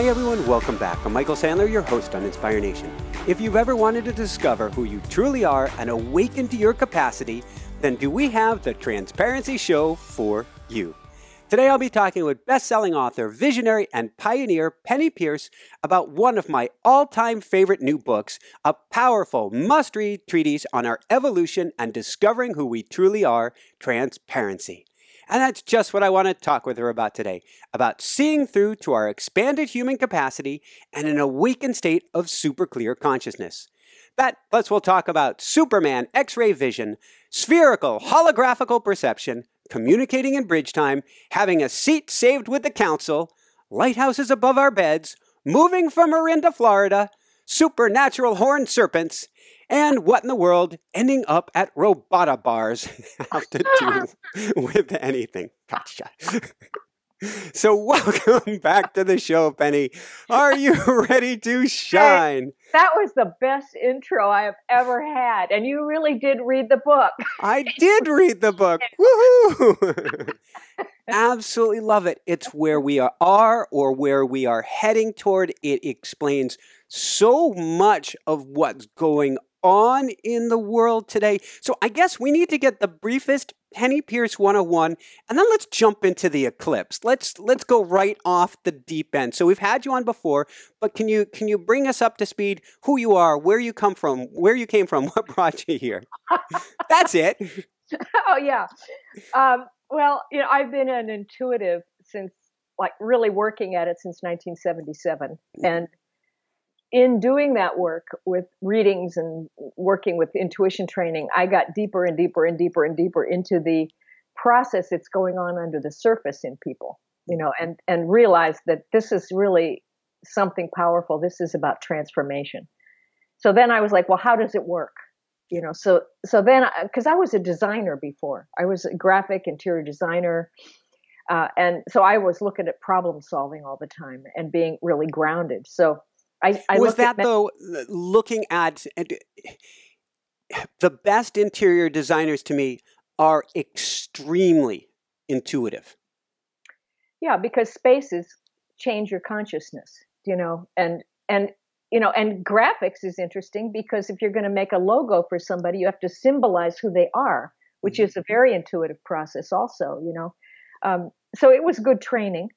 Hey everyone, welcome back. I'm Michael Sandler, your host on Inspire Nation. If you've ever wanted to discover who you truly are and awaken to your capacity, then do we have the Transparency Show for you. Today I'll be talking with best-selling author, visionary, and pioneer Penney Peirce about one of my all-time favorite new books, a powerful must-read treatise on our evolution and discovering who we truly are, transparency. And that's just what I want to talk with her about today, about seeing through to our expanded human capacity and an awakened state of super clear consciousness. That plus we'll talk about Superman X-ray vision, spherical holographical perception, communicating in bridge time, having a seat saved with the council, lighthouses above our beds, moving from Marin to Florida, supernatural horned serpents, and what in the world ending up at robota bars have to do with anything. Gotcha. So welcome back to the show, Penny. Are you ready to shine? Hey, that was the best intro I have ever had. And you really did read the book. I did read the book. Woohoo! Absolutely love it. It's where we are or where we are heading toward. It explains so much of what's going on in the world today. So I guess we need to get the briefest Penney Peirce 101, and then let's jump into the eclipse. Let's go right off the deep end. So we've had you on before, but can you bring us up to speed? Who you are, where you came from, what brought you here? That's it. Oh yeah. Well, I've been an intuitive since, really working at it since 1977, and in doing that work with readings and working with intuition training, I got deeper and deeper and deeper and deeper into the process that's going on under the surface in people, and realized that this is really something powerful. This is about transformation. So then I was like, well, how does it work? So then, because I was a designer before, I was a graphic interior designer. And so I was looking at problem solving all the time and being really grounded. So I was that though looking at the best interior designers to me are extremely intuitive. Yeah, because spaces change your consciousness, and graphics is interesting because if you're going to make a logo for somebody, you have to symbolize who they are, which is a very intuitive process also, So it was good training.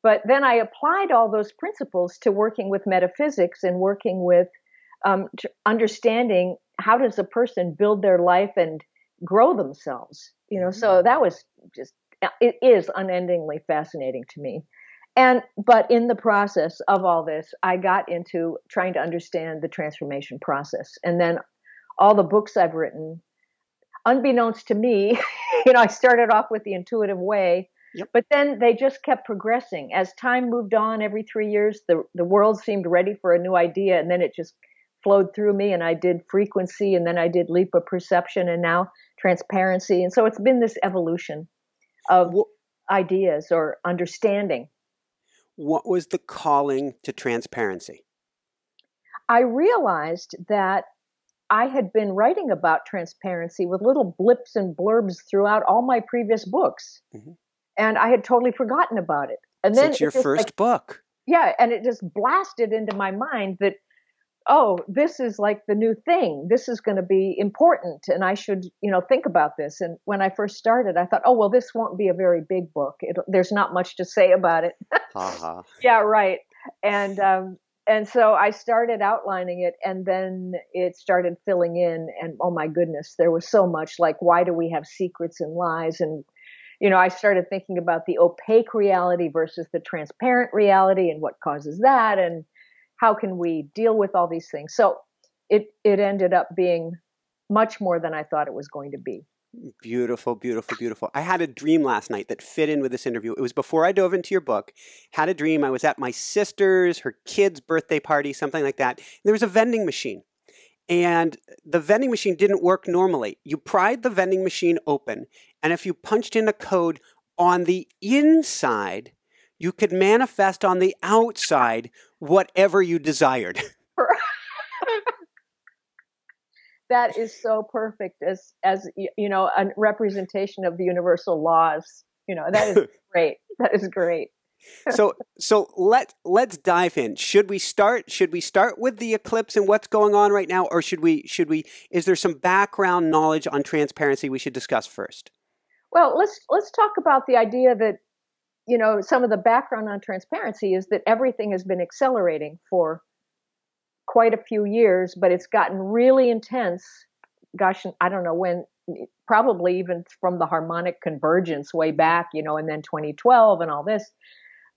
But then I applied all those principles to working with metaphysics and working with understanding how does a person build their life and grow themselves. So that was it is unendingly fascinating to me. But in the process of all this, I got into trying to understand the transformation process. And then all the books I've written, unbeknownst to me, I started off with the intuitive way. Yep. But then they just kept progressing. As time moved on, every 3 years, the world seemed ready for a new idea, and then it just flowed through me, and I did frequency, and then I did leap of perception, and now transparency. And so it's been this evolution of ideas or understanding. What was the calling to transparency? I realized that I had been writing about transparency with little blips and blurbs throughout all my previous books. Mm-hmm. And I had totally forgotten about it. And then since your first book. Yeah, and it just blasted into my mind that, this is like the new thing. This is going to be important, and I should, think about this. And when I first started, I thought, this won't be a very big book. There's not much to say about it. Uh-huh. Yeah, right. And so I started outlining it, and then it started filling in. And oh my goodness, there was so much. Like, why do we have secrets and lies? And I started thinking about the opaque reality versus the transparent reality and what causes that and how can we deal with all these things. So it ended up being much more than I thought it was going to be. Beautiful, beautiful, beautiful. I had a dream last night that fit in with this interview. It was before I dove into your book. Had a dream. I was at my sister's, her kid's birthday party, something like that. There was a vending machine. And the vending machine didn't work normally. You pried the vending machine open, and if you punched in a code on the inside, you could manifest on the outside whatever you desired. That is so perfect as a representation of the universal laws. That is great. That is great. So let's dive in. Should we start with the eclipse and what's going on right now, or should we is there some background knowledge on transparency we should discuss first? Well, let's talk about the idea that, some of the background on transparency is that everything has been accelerating for quite a few years, but it's gotten really intense. Gosh, I don't know when, probably even from the harmonic convergence way back, and then 2012 and all this.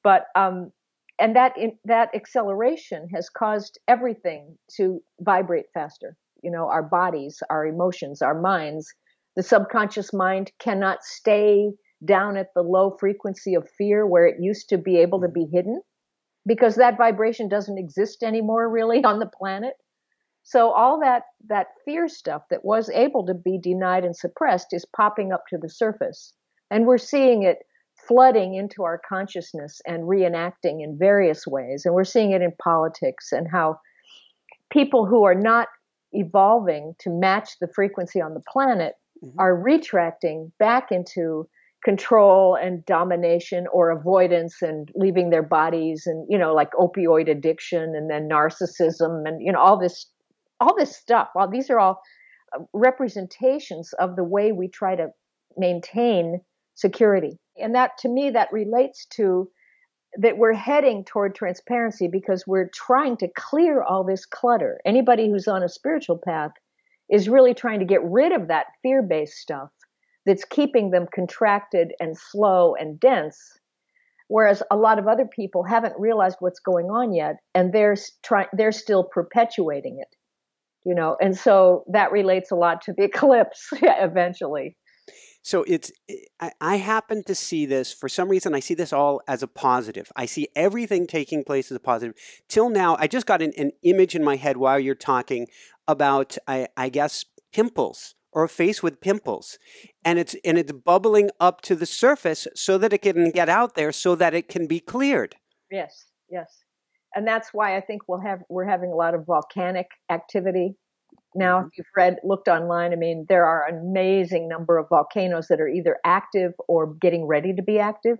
But and that acceleration has caused everything to vibrate faster. Our bodies, our emotions, our minds. The subconscious mind cannot stay down at the low frequency of fear where it used to be able to be hidden, because that vibration doesn't exist anymore really on the planet. So all that fear stuff that was able to be denied and suppressed is popping up to the surface. And we're seeing it flooding into our consciousness and reenacting in various ways. And we're seeing it in politics, and how people who are not evolving to match the frequency on the planet are retracting back into control and domination or avoidance, and leaving their bodies, and like opioid addiction, and then narcissism, and all this stuff. Well, these are all representations of the way we try to maintain security. And that, to me, that relates to that we're heading toward transparency because we're trying to clear all this clutter. Anybody who's on a spiritual path is really trying to get rid of that fear-based stuff that's keeping them contracted and slow and dense, whereas a lot of other people haven't realized what's going on yet, and they're still perpetuating it, and so that relates a lot to the eclipse eventually. So I happen to see this, for some reason, I see this all as a positive. I see everything taking place as a positive. Till now, I just got an image in my head while you're talking about, I guess, pimples, or a face with pimples. And it's bubbling up to the surface so that it can get out there, so that it can be cleared. Yes, yes. And that's why I think we're having a lot of volcanic activity. Now, if you've looked online, I mean, there are an amazing number of volcanoes that are either active or getting ready to be active.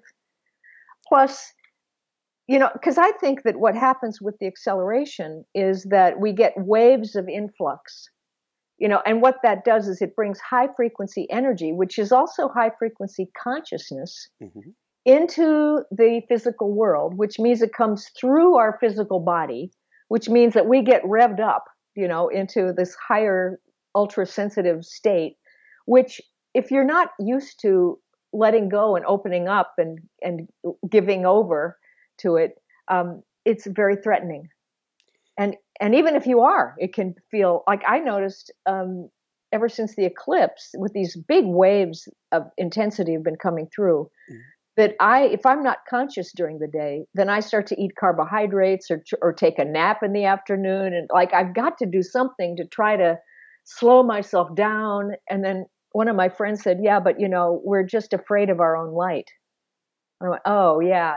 Plus, because I think that what happens with the acceleration is that we get waves of influx, and what that does is it brings high frequency energy, which is also high frequency consciousness, into the physical world, which means it comes through our physical body, which means that we get revved up, into this higher ultra sensitive state, which if you're not used to letting go and opening up and giving over to it, it's very threatening. And even if you are, it can feel like, I noticed ever since the eclipse, with these big waves of intensity have been coming through, that if I'm not conscious during the day, then I start to eat carbohydrates or take a nap in the afternoon. And I've got to do something to try to slow myself down. And then one of my friends said, yeah, but we're just afraid of our own light. I went, oh yeah.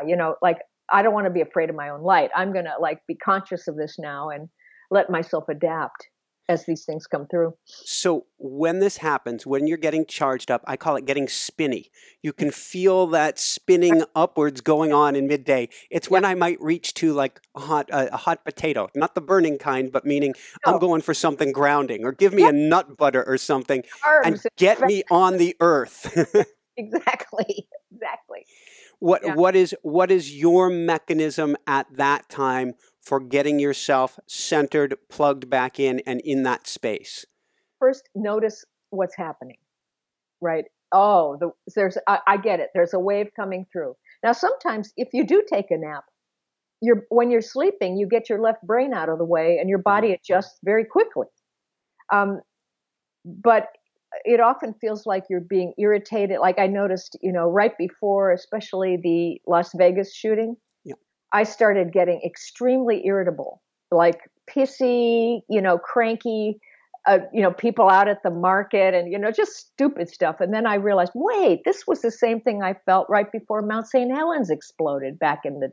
I don't want to be afraid of my own light. I'm going to be conscious of this now and let myself adapt as these things come through. So when this happens, when you're getting charged up, I call it getting spinny. You can feel that spinning upwards going on in midday. It's when I might reach to a hot potato, not the burning kind, but meaning I'm going for something grounding, or give me a nut butter or something and get me on the earth. Exactly. What is your mechanism at that time for getting yourself centered, plugged back in, and in that space? First, notice what's happening, right? Oh, I get it. There's a wave coming through. Now, sometimes if you do take a nap, when you're sleeping, you get your left brain out of the way and your body adjusts very quickly. But it often feels like you're being irritated. Like I noticed, right before, especially the Las Vegas shooting, I started getting extremely irritable, like pissy, cranky, people out at the market and, just stupid stuff. And then I realized, wait, this was the same thing I felt right before Mount St. Helens exploded back in the,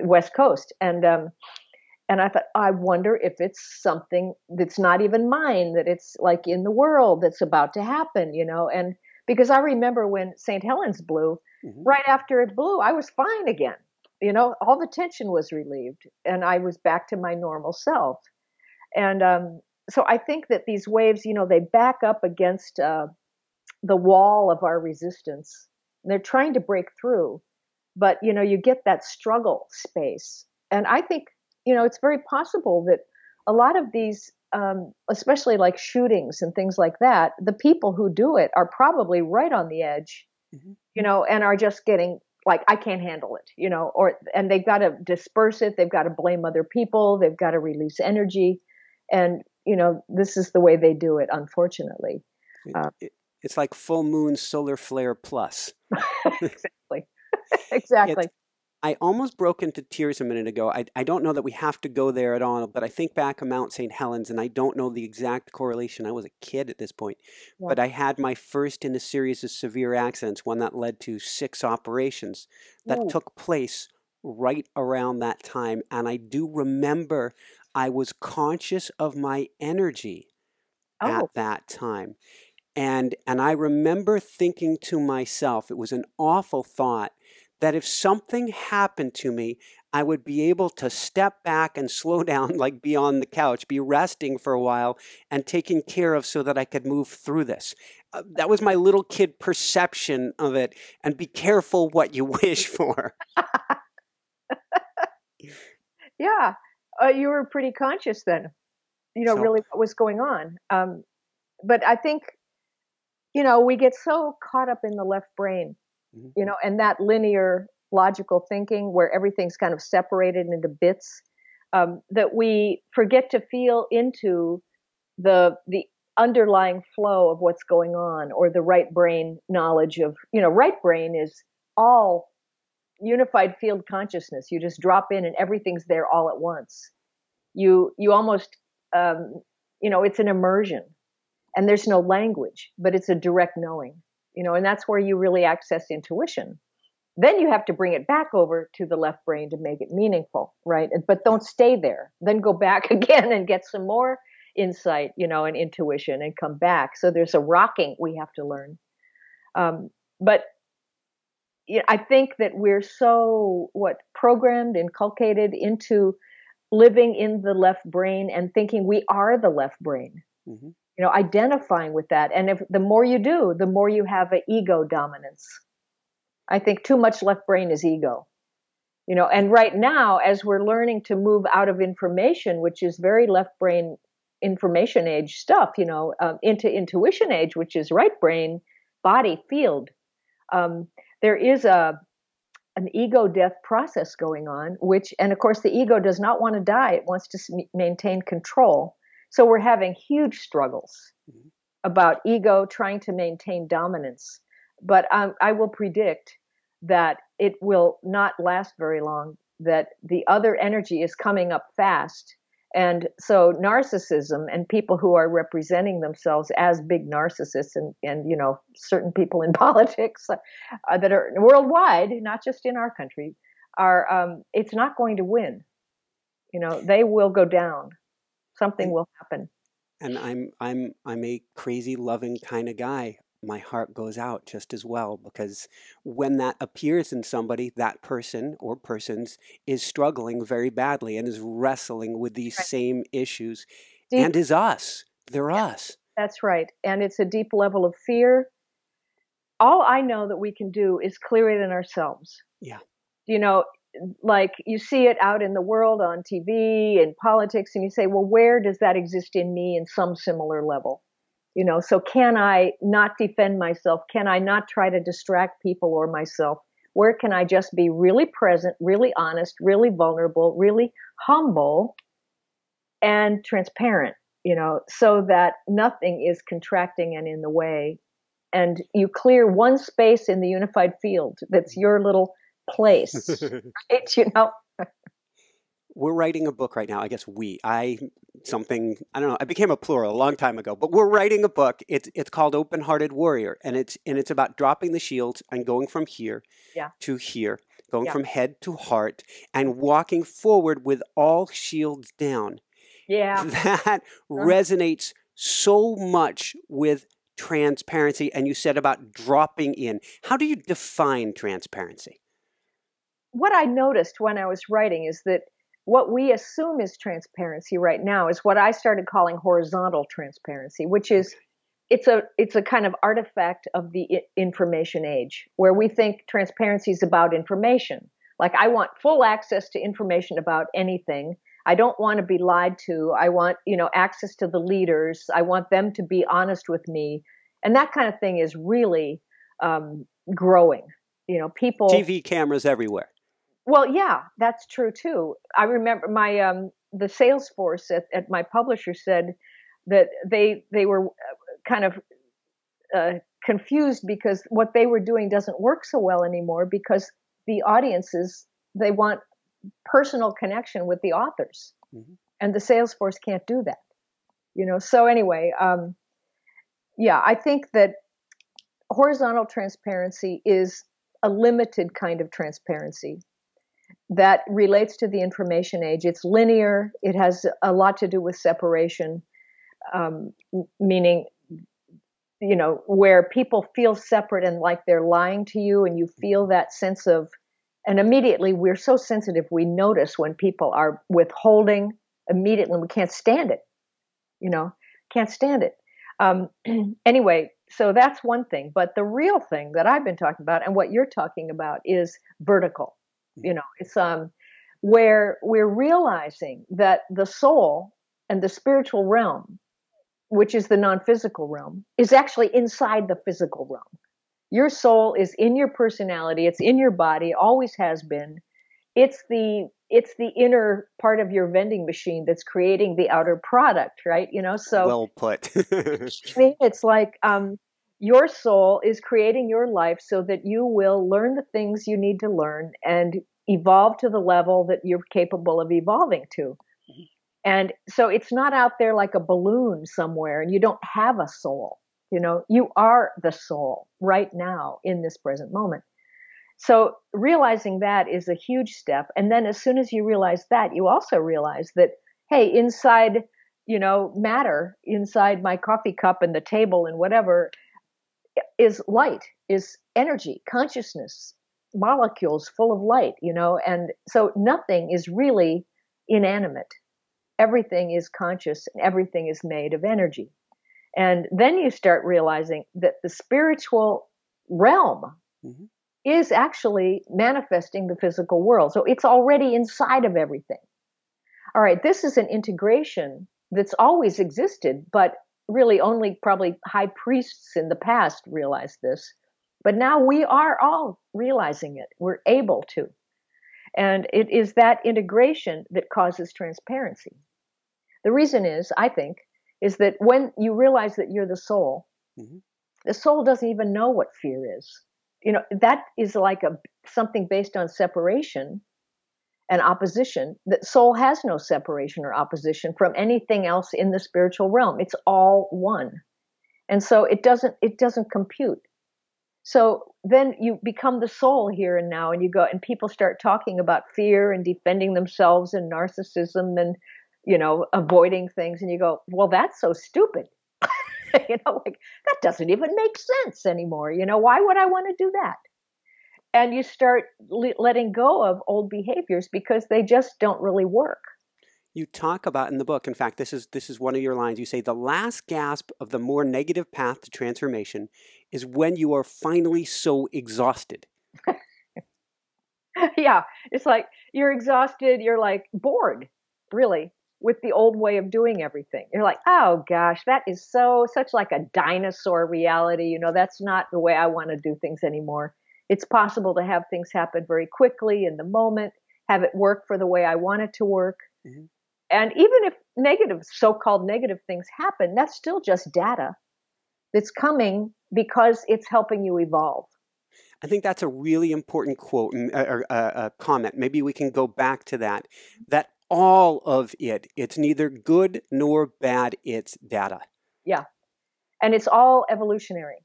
West Coast. And I thought, I wonder if it's something that's not even mine, that it's in the world that's about to happen, and Because I remember when St. Helens blew, right after it blew, I was fine again. You know, all the tension was relieved and I was back to my normal self. And so I think that these waves, you know, they back up against the wall of our resistance. They're trying to break through, but, you know, you get that struggle space. And I think, you know, it's very possible that a lot of these, especially like shootings and things like that, the people who do it are probably right on the edge, you know, and are just getting like, I can't handle it, you know, and they've got to disperse it. They've got to blame other people. They've got to release energy. And, you know, this is the way they do it, unfortunately. It's like full moon solar flare plus. Exactly. Exactly. I almost broke into tears a minute ago. I don't know that we have to go there at all, but I think back of Mount St. Helens, and I don't know the exact correlation. I was a kid at this point, but I had my first in a series of severe accidents, one that led to 6 operations that took place right around that time. And I do remember I was conscious of my energy at that time. And I remember thinking to myself, it was an awful thought, that if something happened to me, I would be able to step back and slow down, like be on the couch, be resting for a while and taken care of so that I could move through this. That was my little kid perception of it. And be careful what you wish for. Yeah. You were pretty conscious then, you know, really what was going on. But I think, you know, we get so caught up in the left brain, you know, and that linear logical thinking where everything's kind of separated into bits, that we forget to feel into the underlying flow of what's going on, or the right brain knowledge of, you know, right brain is all unified field consciousness. You just drop in and everything's there all at once. You almost, you know, it's an immersion. And there's no language, but it's a direct knowing, you know, and that's where you really access intuition. Then you have to bring it back over to the left brain to make it meaningful, right? But don't stay there. Then go back again and get some more insight, you know, and intuition, and come back. So there's a rocking we have to learn. But you know, I think that we're so programmed, inculcated into living in the left brain and thinking we are the left brain. You know, identifying with that. And if the more you do, the more you have an ego dominance. I think too much left brain is ego. You know, and right now, as we're learning to move out of information, which is very left brain information age stuff, you know, into intuition age, which is right brain body field, there is an ego death process going on, and of course the ego does not want to die. It wants to maintain control. So we're having huge struggles about ego trying to maintain dominance. But I will predict that it will not last very long, that the other energy is coming up fast. And so narcissism and people who are representing themselves as big narcissists and you know, certain people in politics that are worldwide, not just in our country, are it's not going to win. You know, they will go down. Something will happen. And I'm a crazy loving kind of guy. My heart goes out just as well, because when that appears in somebody, that person or persons is struggling very badly and is wrestling with these same issues, and is us. They're us. That's right. And it's a deep level of fear. All I know that we can do is clear it in ourselves. Yeah. You know, like you see it out in the world on TV and politics, and you say, well, where does that exist in me in some similar level? You know, so can I not defend myself? Can I not try to distract people or myself? Where can I just be really present, really honest, really vulnerable, really humble and transparent, you know, so that nothing is contracting and in the way. And you clear one space in the unified field that's your little place, right? You know? We're writing a book right now. I guess I don't know. I became a plural a long time ago, but we're writing a book. It's called Open-Hearted Warrior, and it's about dropping the shields and going from here to here, going from head to heart, and walking forward with all shields down. Yeah. That resonates so much with transparency, and you said about dropping in. How do you define transparency? What I noticed when I was writing is that what we assume is transparency right now is what I started calling horizontal transparency, which is it's a kind of artifact of the information age, where we think transparency is about information. Like, I want full access to information about anything. I don't want to be lied to. I want, access to the leaders. I want them to be honest with me. And that kind of thing is really growing. People. TV cameras everywhere. Well, yeah, that's true too. I remember the sales force at my publisher said that they were kind of confused because what they were doing doesn't work so well anymore, because the audiences, they want personal connection with the authors, and the sales force can't do that. So anyway, I think that horizontal transparency is a limited kind of transparency that relates to the information age. It's linear. It has a lot to do with separation, meaning, where people feel separate and like they're lying to you, and you feel that sense of, and immediately we're so sensitive, we notice when people are withholding immediately. We can't stand it, can't stand it. Anyway, so that's one thing. But the real thing that I've been talking about, and what you're talking about, is vertical. It's where we're realizing that the soul and the spiritual realm, which is the non-physical realm, is actually inside the physical realm. Your soul is in your personality. It's in your body. Always has been. It's the inner part of your vending machine that's creating the outer product, right? So well put. It's like your soul is creating your life so that you will learn the things you need to learn and evolve to the level that you're capable of evolving to. And so it's not out there like a balloon somewhere, and you don't have a soul. You are the soul right now in this present moment. So realizing that is a huge step. And then as soon as you realize that, you also realize that, hey, inside, matter, inside my coffee cup and the table and whatever, is light, is energy, consciousness, molecules full of light, and so nothing is really inanimate. Everything is conscious, and everything is made of energy. And then you start realizing that the spiritual realm is actually manifesting the physical world. So it's already inside of everything. All right, this is an integration that's always existed, but really only probably high priests in the past realized this. But now we are all realizing it. We're able to. And it is that integration that causes transparency. The reason is, I think, is that when you realize that you're the soul doesn't even know what fear is. That is like something based on separation and opposition. That soul has no separation or opposition from anything else in the spiritual realm. It's all one. And so it doesn't compute. So then you become the soul here and now, and you go, and people start talking about fear and defending themselves and narcissism and, avoiding things. And you go, well, that's so stupid. Like, that doesn't even make sense anymore. Why would I want to do that? And you start letting go of old behaviors because they just don't really work. You talk about in the book, in fact, this is one of your lines. You say the last gasp of the more negative path to transformation is when you are finally so exhausted. Yeah, it's like you're exhausted. You're like bored, really, with the old way of doing everything. You're like, oh gosh, that is such like a dinosaur reality. That's not the way I want to do things anymore. It's possible to have things happen very quickly in the moment, have it work for the way I want it to work. And even if so-called negative things happen, that's still just data that's coming because it's helping you evolve. I think that's a really important quote or comment. Maybe we can go back to that all of it's neither good nor bad, it's data. Yeah. And it's all evolutionary.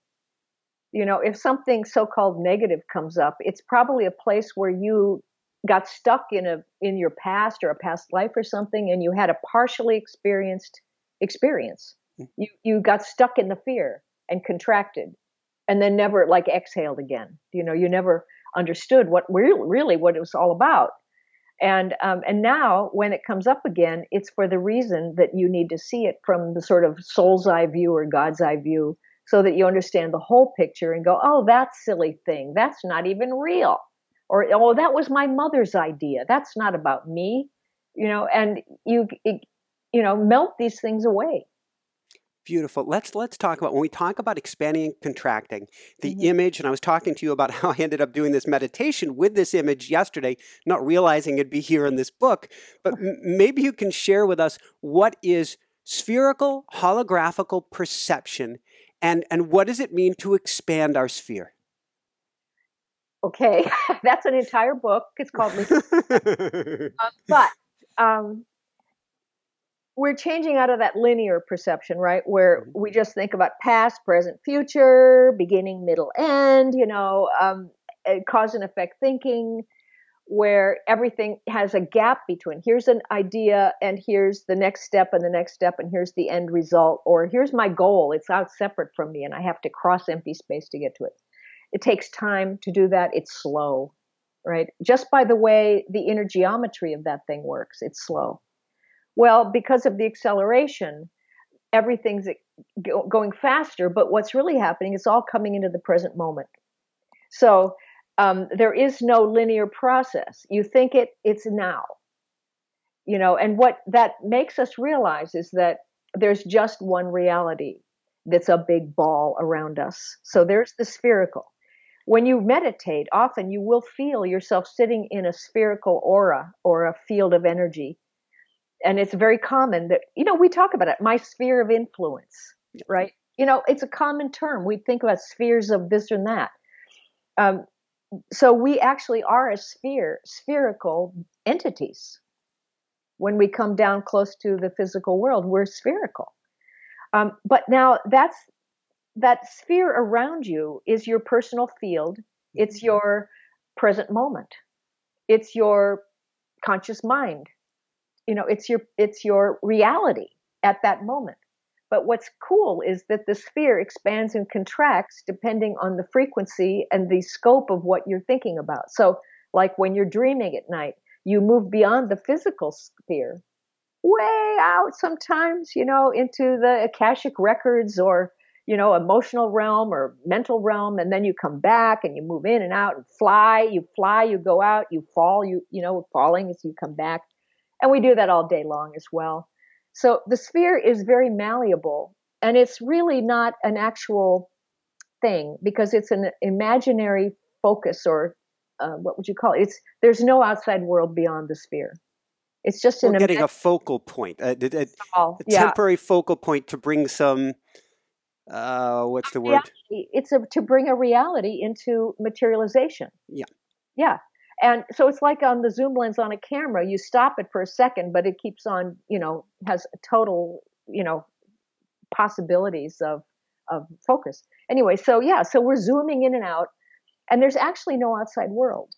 If something so-called negative comes up, it's probably a place where you got stuck in your past or a past life or something, and you had a partially experienced experience. You got stuck in the fear, and contracted and then never like exhaled again. You know, you never understood what really what it was all about. And now when it comes up again, it's for the reason that you need to see it from the sort of soul's eye view or God's eye view, so that you understand the whole picture and go, oh, that silly thing, that's not even real. Or, oh, that was my mother's idea. That's not about me, you know, and you know, melt these things away. Beautiful. Let's talk about, when we talk about expanding and contracting, the image, and I was talking to you about how I ended up doing this meditation with this image yesterday, not realizing it'd be here in this book, but maybe you can share with us what is spherical holographical perception, and what does it mean to expand our sphere? Okay, that's an entire book. It's called but we're changing out of that linear perception, right? Where we just think about past, present, future, beginning, middle, end, you know, cause and effect thinking, where everything has a gap between here's an idea and here's the next step and the next step and here's the end result, or here's my goal. It's out separate from me and I have to cross empty space to get to it. It takes time to do that. It's slow, right? Just by the way the inner geometry of that thing works, it's slow. Well, because of the acceleration, everything's going faster, but what's really happening is all coming into the present moment. So there is no linear process. You think it's now, you know, and what that makes us realize is that there's just one reality that's a big ball around us. So there's the spherical. When you meditate, often you will feel yourself sitting in a spherical aura or a field of energy. And it's very common that, you know, we talk about it, my sphere of influence, right? You know, it's a common term. We think about spheres of this and that. So we actually are a spherical entities. When we come down close to the physical world, we're spherical. But now that sphere around you is your personal field. It's your present moment. It's your conscious mind. You know, it's your reality at that moment. But what's cool is that the sphere expands and contracts depending on the frequency and the scope of what you're thinking about. So like when you're dreaming at night, you move beyond the physical sphere, way out sometimes, you know, into the Akashic records or, you know, emotional realm or mental realm. And then you come back and you move in and out and fly, you go out, you fall, you know, falling as you come back. And we do that all day long as well. So the sphere is very malleable, and it's really not an actual thing because it's an imaginary focus, or what would you call it? There's no outside world beyond the sphere. It's just getting a focal point, a temporary focal point to bring some, what's the word? It's to bring a reality into materialization. Yeah. Yeah. And so it's like on the zoom lens on a camera, you stop it for a second, but it keeps on, you know, has total, you know, possibilities of focus. Anyway, so we're zooming in and out, and there's actually no outside world.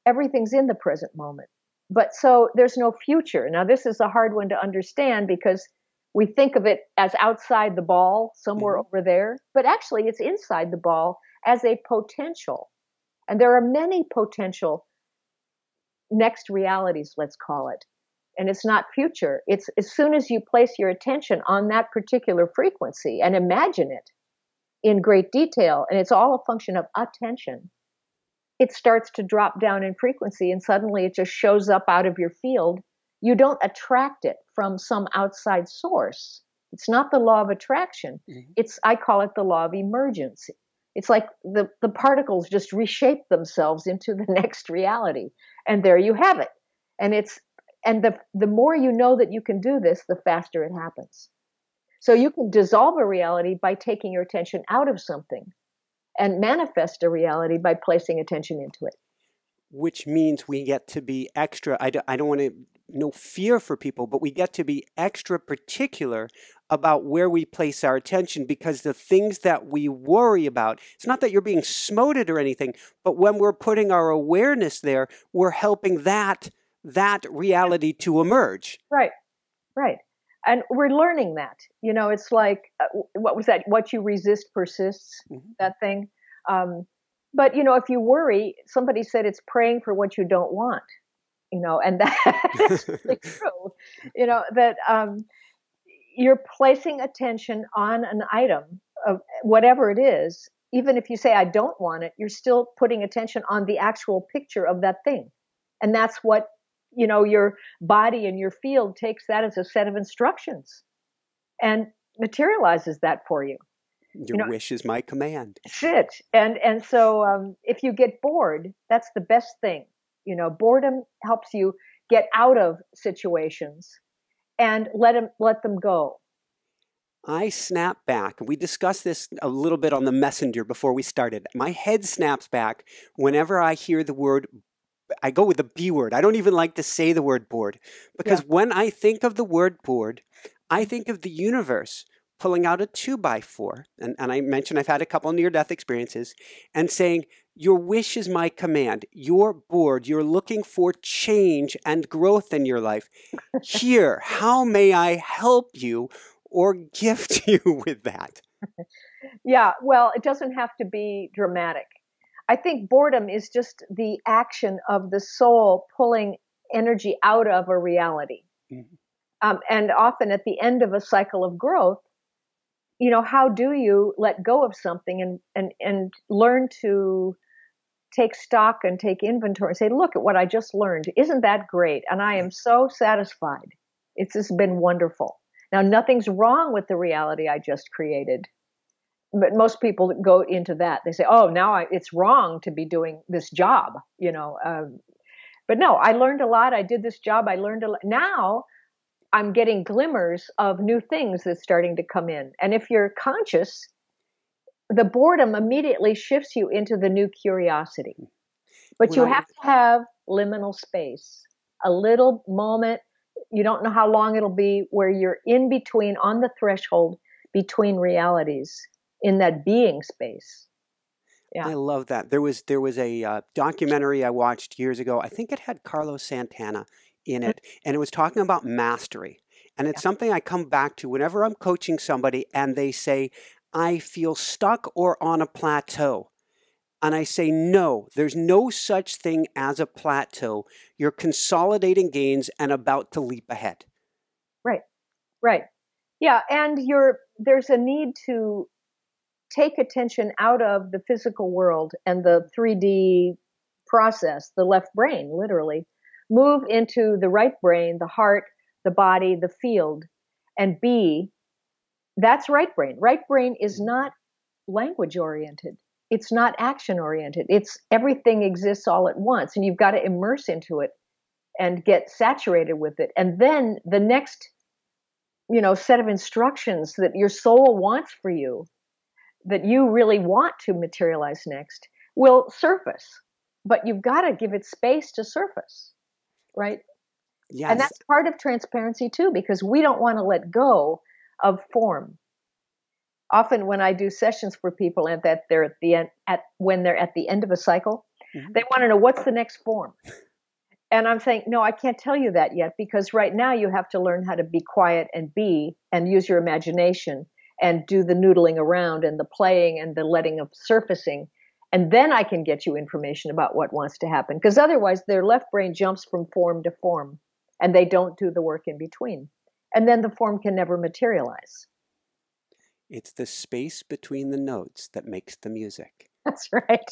Everything's in the present moment. But so there's no future. Now, this is a hard one to understand because we think of it as outside the ball, somewhere over there, but actually it's inside the ball as a potential. And there are many potential next realities, let's call it. And it's not future. It's as soon as you place your attention on that particular frequency and imagine it in great detail, and it's all a function of attention, it starts to drop down in frequency and suddenly it just shows up out of your field. You don't attract it from some outside source. It's not the law of attraction. I call it the law of emergence. It's like the particles just reshape themselves into the next reality. And there you have it. And the more you know that you can do this, the faster it happens. So you can dissolve a reality by taking your attention out of something and manifest a reality by placing attention into it. Which means we get to be extra, I don't want to, no fear for people, but we get to be extra particular about where we place our attention, because the things that we worry about, it's not that you're being smoted or anything, but when we're putting our awareness there, we're helping that reality to emerge. Right. And we're learning that. It's like, what was that? What you resist persists, that thing. But, if you worry, somebody said it's praying for what you don't want, and that is really true, that you're placing attention on an item of whatever it is. Even if you say, I don't want it, you're still putting attention on the actual picture of that thing. And that's what, your body and your field takes that as a set of instructions and materializes that for you. Your wish is my command. Shit. And so if you get bored, that's the best thing. Boredom helps you get out of situations and let them go. I snap back. We discussed this a little bit on the messenger before we started. My head snaps back whenever I hear the word. I go with the B word. I don't even like to say the word bored, because when I think of the word bored, I think of the universe pulling out a 2x4. And I mentioned I've had a couple near-death experiences, and saying, your wish is my command. You're bored. You're looking for change and growth in your life. Here, how may I help you or gift you with that? Yeah, well, it doesn't have to be dramatic. I think boredom is just the action of the soul pulling energy out of a reality. And often at the end of a cycle of growth, how do you let go of something and learn to take stock and take inventory and say, look at what I just learned. Isn't that great? And I am so satisfied. It's just been wonderful. Now, nothing's wrong with the reality I just created. But most people go into that. They say, oh, now it's wrong to be doing this job, But no, I learned a lot. I did this job. I learned a lot. Now I'm getting glimmers of new things that's starting to come in. And if you're conscious, the boredom immediately shifts you into the new curiosity. But you have to have liminal space, a little moment. You don't know how long it'll be, where you're in between, on the threshold between realities, in that being space. Yeah. I love that. There was a documentary I watched years ago. I think it had Carlos Santana in it, and it was talking about mastery. And it's something I come back to whenever I'm coaching somebody and they say, I feel stuck or on a plateau. And I say, no, there's no such thing as a plateau. You're consolidating gains and about to leap ahead. Right. Yeah, and there's a need to take attention out of the physical world and the 3D process, the left brain, literally, move into the right brain, the heart, the body, the field, and that's right brain. Right brain is not language oriented. It's not action oriented. It's everything exists all at once, and you've got to immerse into it and get saturated with it. And then the next, set of instructions that your soul wants for you, that you really want to materialize next, will surface. But you've got to give it space to surface, right? Yes. And that's part of transparency too, because we don't want to let go of form. Often when I do sessions for people and that they're at the end, when they're at the end of a cycle, they want to know, what's the next form? And I'm saying, no, I can't tell you that yet, because right now you have to learn how to be quiet and use your imagination and do the noodling around and the playing and the letting of surfacing. And then I can get you information about what wants to happen. Because otherwise their left brain jumps from form to form and they don't do the work in between. And then the form can never materialize. It's the space between the notes that makes the music. That's right.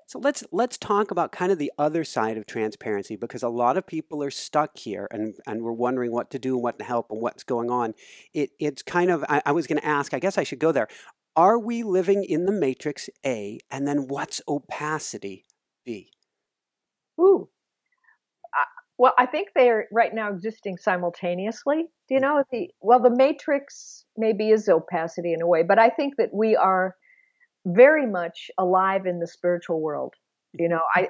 So let's talk about kind of the other side of transparency, because a lot of people are stuck here and we're wondering what to do and what to help and what's going on. It's kind of, I was going to ask, I guess I should go there. Are we living in the matrix, A, and then what's opacity, B? Ooh. Well, I think they're right now existing simultaneously. Do you know, the matrix maybe is opacity in a way, but I think that we are very much alive in the spiritual world.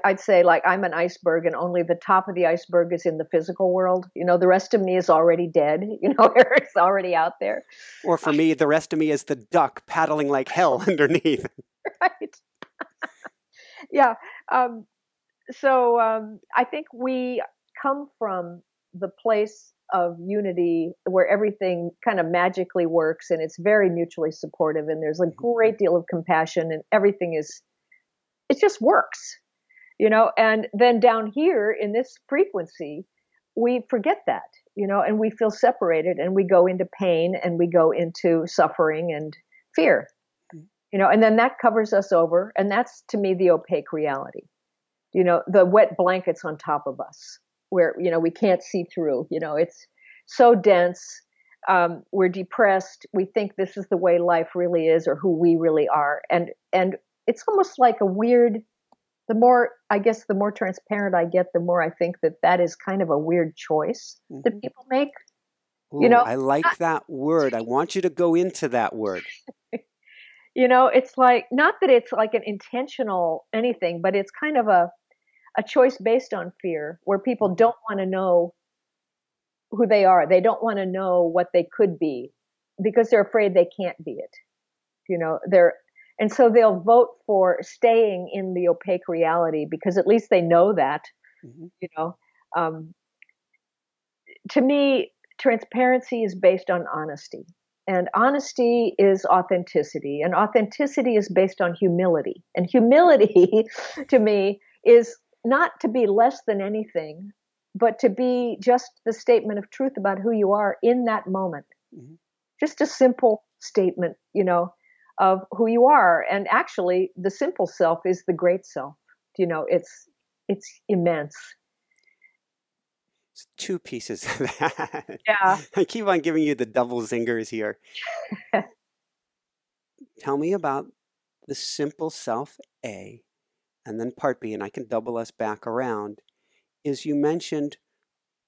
I'd say, like, I'm an iceberg and only the top of the iceberg is in the physical world. The rest of me is already dead. It's already out there. Or for me, the rest of me is the duck paddling like hell underneath. Right. Yeah. So I think we come from the place of unity where everything kind of magically works and it's very mutually supportive and there's a great deal of compassion and everything is, it just works, and then down here in this frequency, we forget that, and we feel separated and we go into pain and we go into suffering and fear, and then that covers us over. And that's, to me, the opaque reality, the wet blankets on top of us where, we can't see through, it's so dense. We're depressed. We think this is the way life really is or who we really are. And it's almost like a weird, the more transparent I get, the more I think that is kind of a weird choice that people make. Ooh, I like that word. I want you to go into that word. It's like, not that it's like an intentional anything, but it's kind of a choice based on fear where people don't want to know who they are. They don't want to know what they could be because they're afraid they can't be it. And so they'll vote for staying in the opaque reality because at least they know that, to me, transparency is based on honesty. And honesty is authenticity. And authenticity is based on humility. And humility, to me, is not to be less than anything, but to be just the statement of truth about who you are in that moment. Just a simple statement, of who you are. And actually, the simple self is the great self. It's immense. It's two pieces of that. Yeah. I keep on giving you the double zingers here. Tell me about the simple self, A, and then part B, and I can double us back around, is you mentioned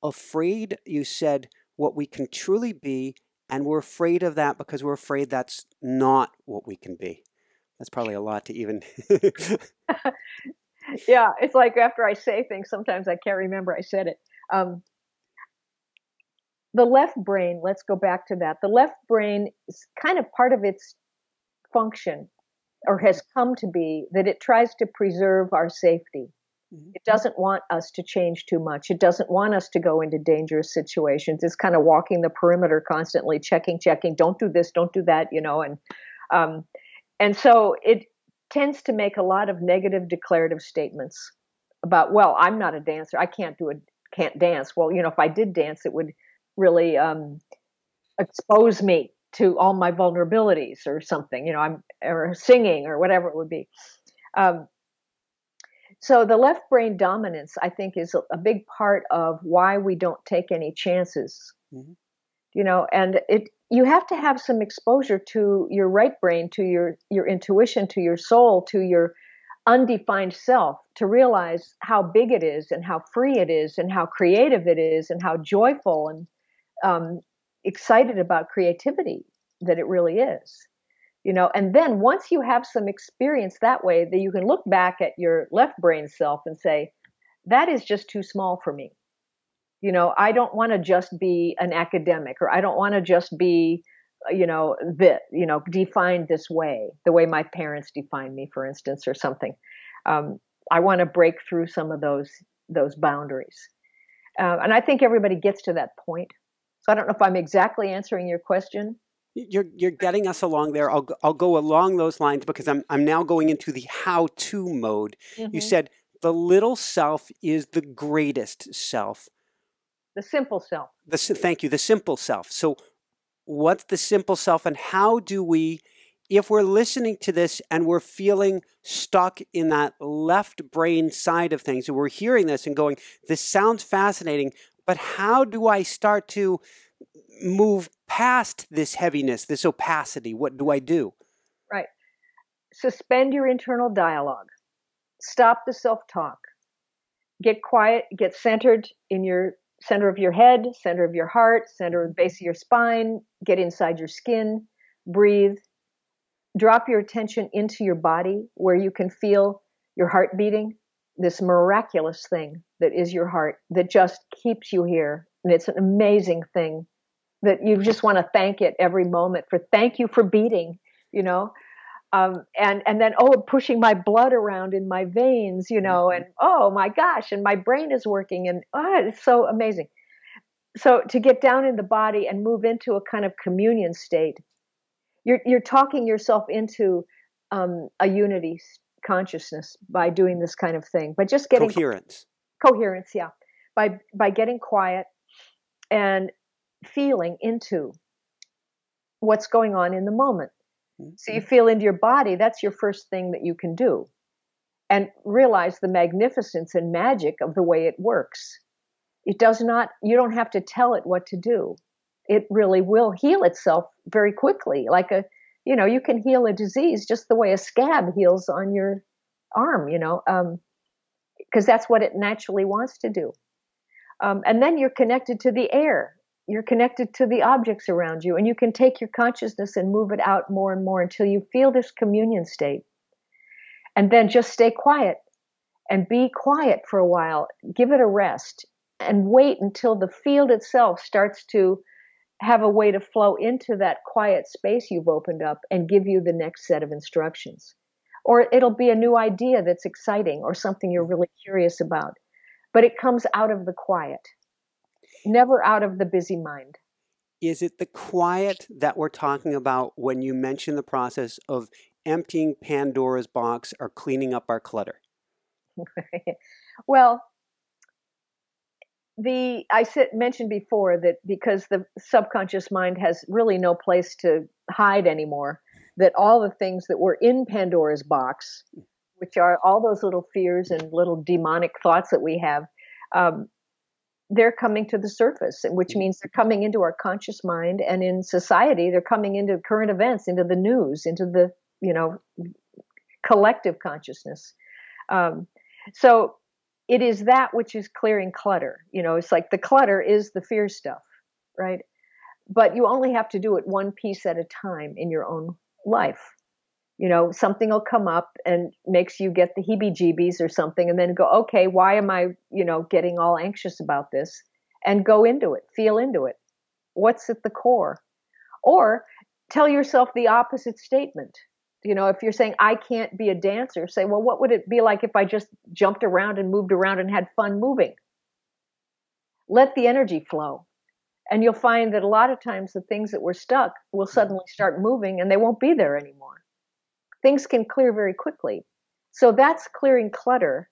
afraid, you said what we can truly be, and we're afraid of that because we're afraid that's not what we can be. That's probably a lot to even... Yeah, it's like after I say things, sometimes I can't remember I said it. The left brain, let's go back to that. The left brain is kind of part of its function, or has come to be, that it tries to preserve our safety. It doesn't want us to change too much. It doesn't want us to go into dangerous situations. It's kind of walking the perimeter constantly, checking, don't do this, don't do that, and so it tends to make a lot of negative declarative statements about, well, I'm not a dancer. I can't dance. Well, if I did dance, it would really expose me to all my vulnerabilities or something, or singing or whatever it would be. So the left brain dominance, I think, is a big part of why we don't take any chances. And you have to have some exposure to your right brain, to your intuition, to your soul, to your undefined self, to realize how big it is and how free it is and how creative it is and how joyful and excited about creativity that it really is. And then once you have some experience that way, that you can look back at your left brain self and say, that is just too small for me. I don't want to just be an academic, or I don't want to just be, defined this way, the way my parents defined me, for instance, or something. I want to break through some of those boundaries. And I think everybody gets to that point. So I don't know if I'm exactly answering your question. You're getting us along there. I'll go along those lines because I'm now going into the how-to mode. You said the little self is the greatest self. The simple self. Thank you. The simple self. So what's the simple self, and how do we, if we're listening to this and we're feeling stuck in that left brain side of things, and we're hearing this and going, this sounds fascinating, but how do I start to move past this heaviness, this opacity? What do I do? Right. Suspend your internal dialogue. Stop the self-talk. Get quiet, get centered in your center of your head, center of your heart, center of the base of your spine. Get inside your skin. Breathe. Drop your attention into your body where you can feel your heart beating, this miraculous thing that is your heart that just keeps you here. And it's an amazing thing that you just want to thank it every moment for. Thank you for beating, and then, pushing my blood around in my veins, and oh my gosh, and my brain is working, and it's so amazing. So to get down in the body and move into a kind of communion state, you're talking yourself into a unity consciousness by doing this kind of thing, by just getting coherence, yeah, by getting quiet and feeling into what's going on in the moment. So you feel into your body. That's your first thing that you can do, and realize the magnificence and magic of the way it works. It does not, you don't have to tell it what to do. It really will heal itself very quickly. Like you can heal a disease just the way a scab heals on your arm, because that's what it naturally wants to do. And then you're connected to the air. You're connected to the objects around you, and you can take your consciousness and move it out more and more until you feel this communion state. And then just stay quiet and be quiet for a while. Give it a rest and wait until the field itself starts to have a way to flow into that quiet space you've opened up and give you the next set of instructions. Or it'll be a new idea that's exciting or something you're really curious about. But it comes out of the quiet, never out of the busy mind. Is it the quiet that we're talking about when you mention the process of emptying Pandora's box or cleaning up our clutter? Well, mentioned before that because the subconscious mind has really no place to hide anymore, that all the things that were in Pandora's box, which are all those little fears and little demonic thoughts that we have, they're coming to the surface, which means they're coming into our conscious mind, and in society, they're coming into current events, into the news, into the, collective consciousness. So it is that which is clearing clutter. It's like the clutter is the fear stuff, right? But you only have to do it one piece at a time in your own life. Something will come up and makes you get the heebie-jeebies or something, and then go, okay, why am I, getting all anxious about this? And go into it, feel into it. What's at the core? Or tell yourself the opposite statement. If you're saying, I can't be a dancer, say, well, what would it be like if I just jumped around and moved around and had fun moving? Let the energy flow. And you'll find that a lot of times the things that were stuck will suddenly start moving and they won't be there anymore. Things can clear very quickly. So that's clearing clutter.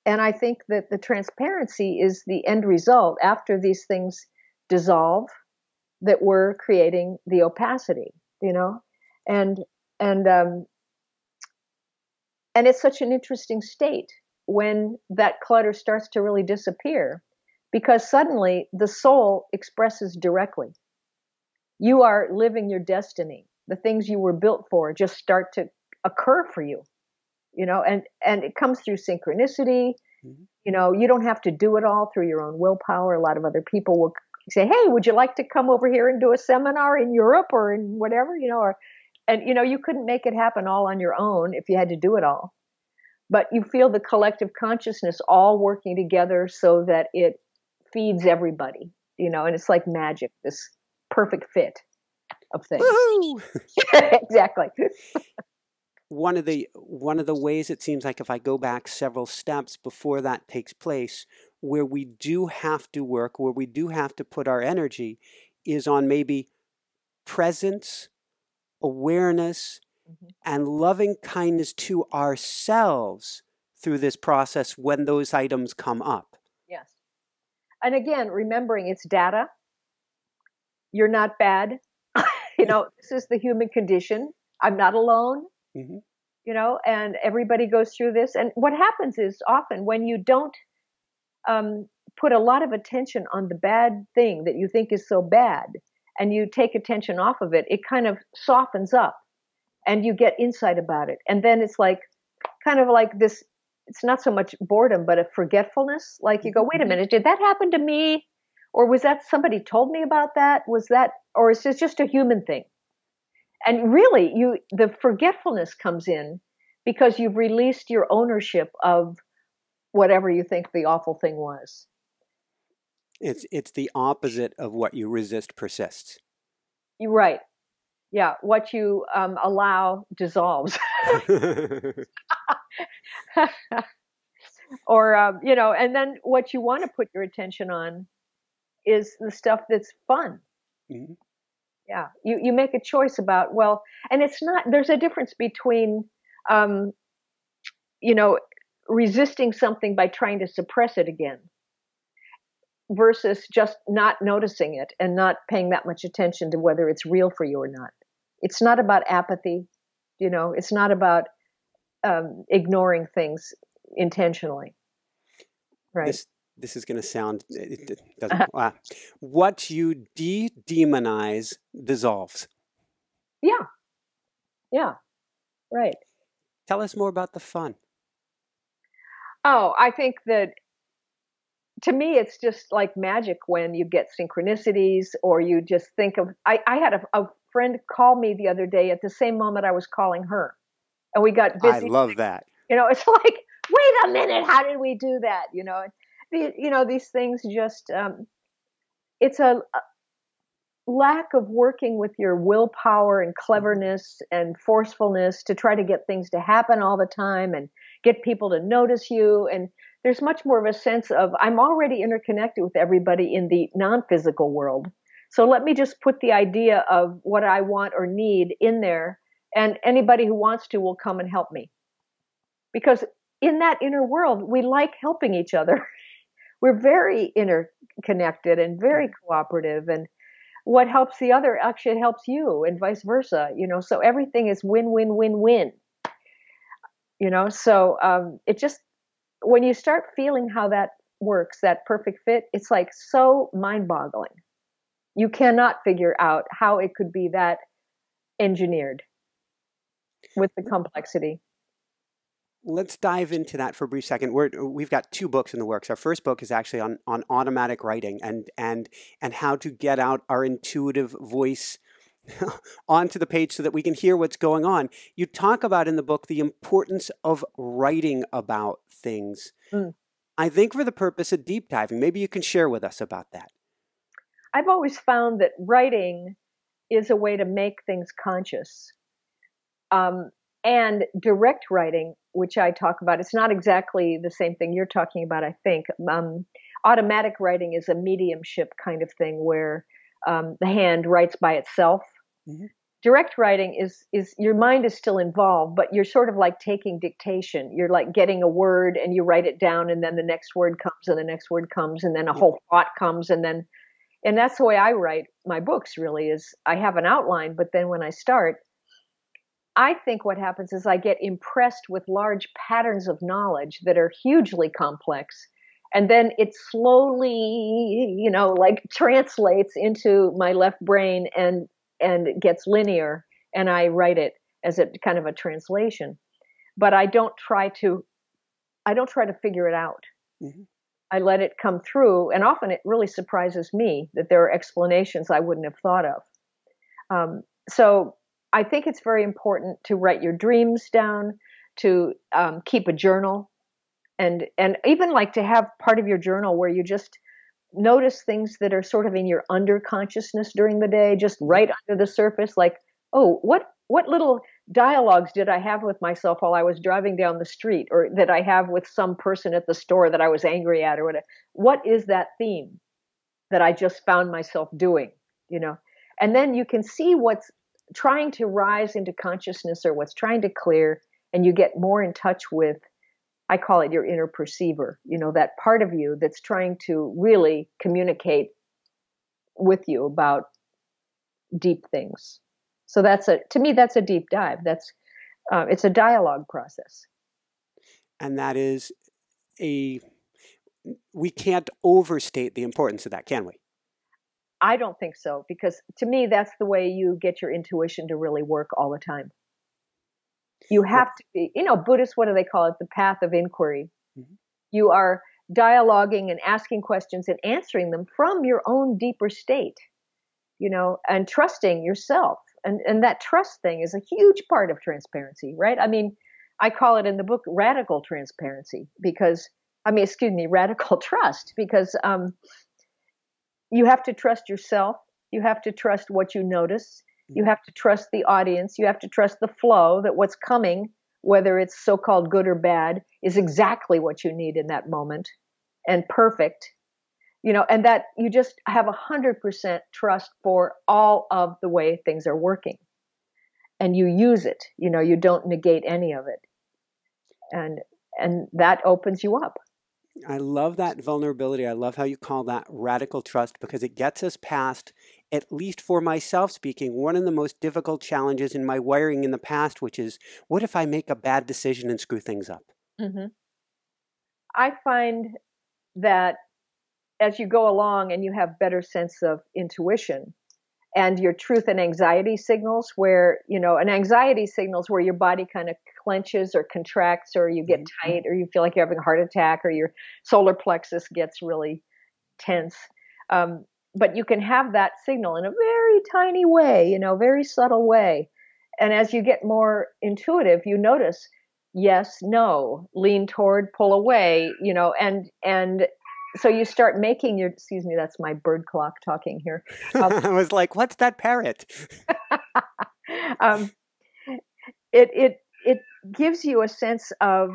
And I think that the transparency is the end result after these things dissolve, that we're creating the opacity, and it's such an interesting state when that clutter starts to really disappear, because suddenly the soul expresses directly. You are living your destiny. The things you were built for just start to occur for you, and it comes through synchronicity. You don't have to do it all through your own willpower. A lot of other people will say, hey, would you like to come over here and do a seminar in Europe or in whatever, and you couldn't make it happen all on your own if you had to do it all. But you feel the collective consciousness all working together so that it feeds everybody, and it's like magic, this perfect fit of things. Exactly. One of the ways it seems like, if I go back several steps before that takes place, where we do have to work, where we do have to put our energy, is on maybe presence, awareness, and loving kindness to ourselves through this process when those items come up. Yes. And again, remembering it's data. You're not bad. This is the human condition. I'm not alone. And everybody goes through this. And what happens is often when you don't put a lot of attention on the bad thing that you think is so bad, and you take attention off of it, it kind of softens up and you get insight about it. And then it's like, kind of like this, it's not so much boredom, but a forgetfulness. Like you go, wait a minute, did that happen to me? Or was that somebody told me about that? Was that, or is this just a human thing? And really, the forgetfulness comes in because you've released your ownership of whatever you think the awful thing was. It's the opposite of what you resist persists. You're right. Yeah, what you allow dissolves. Or, and then what you want to put your attention on is the stuff that's fun. Mhm. Yeah. You make a choice about, well, and it's not, there's a difference between, um, you know, resisting something by trying to suppress it again versus just not noticing it and not paying that much attention to whether it's real for you or not. It's not about apathy. It's not about ignoring things intentionally. Right. This is going to sound, it doesn't, what you demonize dissolves. Yeah. Yeah. Right. Tell us more about the fun. Oh, I think that to me, it's just like magic when you get synchronicities or you just think of, I had a friend call me the other day at the same moment I was calling her, and we got I busy. love that. It's like, wait a minute, how did we do that? These things just, it's a lack of working with your willpower and cleverness and forcefulness to try to get things to happen all the time and get people to notice you. And there's much more of a sense of, I'm already interconnected with everybody in the non-physical world. So let me just put the idea of what I want or need in there, and anybody who wants to will come and help me. Because in that inner world, we like helping each other. We're very interconnected and very cooperative, and what helps the other actually helps you, and vice versa. So everything is win-win-win-win. So it just, when you start feeling how that works, that perfect fit, it's like so mind-boggling. You cannot figure out how it could be that engineered with the complexity. Let's dive into that for a brief second. We've got 2 books in the works. Our first book is actually on automatic writing and how to get out our intuitive voice onto the page so that we can hear what's going on. You talk about in the book the importance of writing about things. I think for the purpose of deep diving, maybe you can share with us about that. I've always found that writing is a way to make things conscious. And direct writing, which I talk about, it's not exactly the same thing you're talking about, I think. Automatic writing is a mediumship kind of thing where the hand writes by itself. Mm-hmm. Direct writing is your mind is still involved, but you're sort of like taking dictation. You're like getting a word and you write it down, and then the next word comes and the next word comes, and then a whole thought comes, and that's the way I write my books, really, is I have an outline, but then when I start, I think what happens is I get impressed with large patterns of knowledge that are hugely complex. And then it slowly, like translates into my left brain and it gets linear, and I write it as a kind of a translation. But I don't try to figure it out. Mm-hmm. I let it come through, and often it really surprises me that there are explanations I wouldn't have thought of. So I think it's very important to write your dreams down, to keep a journal, and even like to have part of your journal where you just notice things that are sort of in your underconsciousness during the day, just right under the surface, like, oh, what little dialogues did I have with myself while I was driving down the street, or that I have with some person at the store that I was angry at, or whatever. What is that theme that I just found myself doing, And then you can see what's trying to rise into consciousness or what's trying to clear, and you get more in touch with, I call it your inner perceiver, that part of you that's trying to really communicate with you about deep things. So to me, that's a deep dive. It's a dialogue process. And that is we can't overstate the importance of that, can we? I don't think so, because to me, that's the way you get your intuition to really work all the time. You have to be, Buddhists, what do they call it? The path of inquiry. Mm-hmm. You are dialoguing and asking questions and answering them from your own deeper state, and trusting yourself. And that trust thing is a huge part of transparency, right? I mean, I call it in the book radical transparency radical trust, because you have to trust yourself. You have to trust what you notice. You have to trust the audience. You have to trust the flow, that what's coming, whether it's so-called good or bad, is exactly what you need in that moment and perfect. and that you just have 100% trust for all of the way things are working, and you use it. You don't negate any of it, and that opens you up. I love that vulnerability. I love how you call that radical trust, because it gets us past, at least for myself speaking, one of the most difficult challenges in my wiring in the past, which is, what if I make a bad decision and screw things up? Hmm. I find that as you go along and you have better sense of intuition and your truth and anxiety signals, where, an anxiety signals where your body kind of clenches or contracts, or you get tight, or you feel like you're having a heart attack, or your solar plexus gets really tense. But you can have that signal in a very tiny way, very subtle way. And as you get more intuitive, you notice yes, no, lean toward, pull away, and so you start making your, excuse me, that's my bird clock talking here. I was like, what's that parrot? um, it gives you a sense of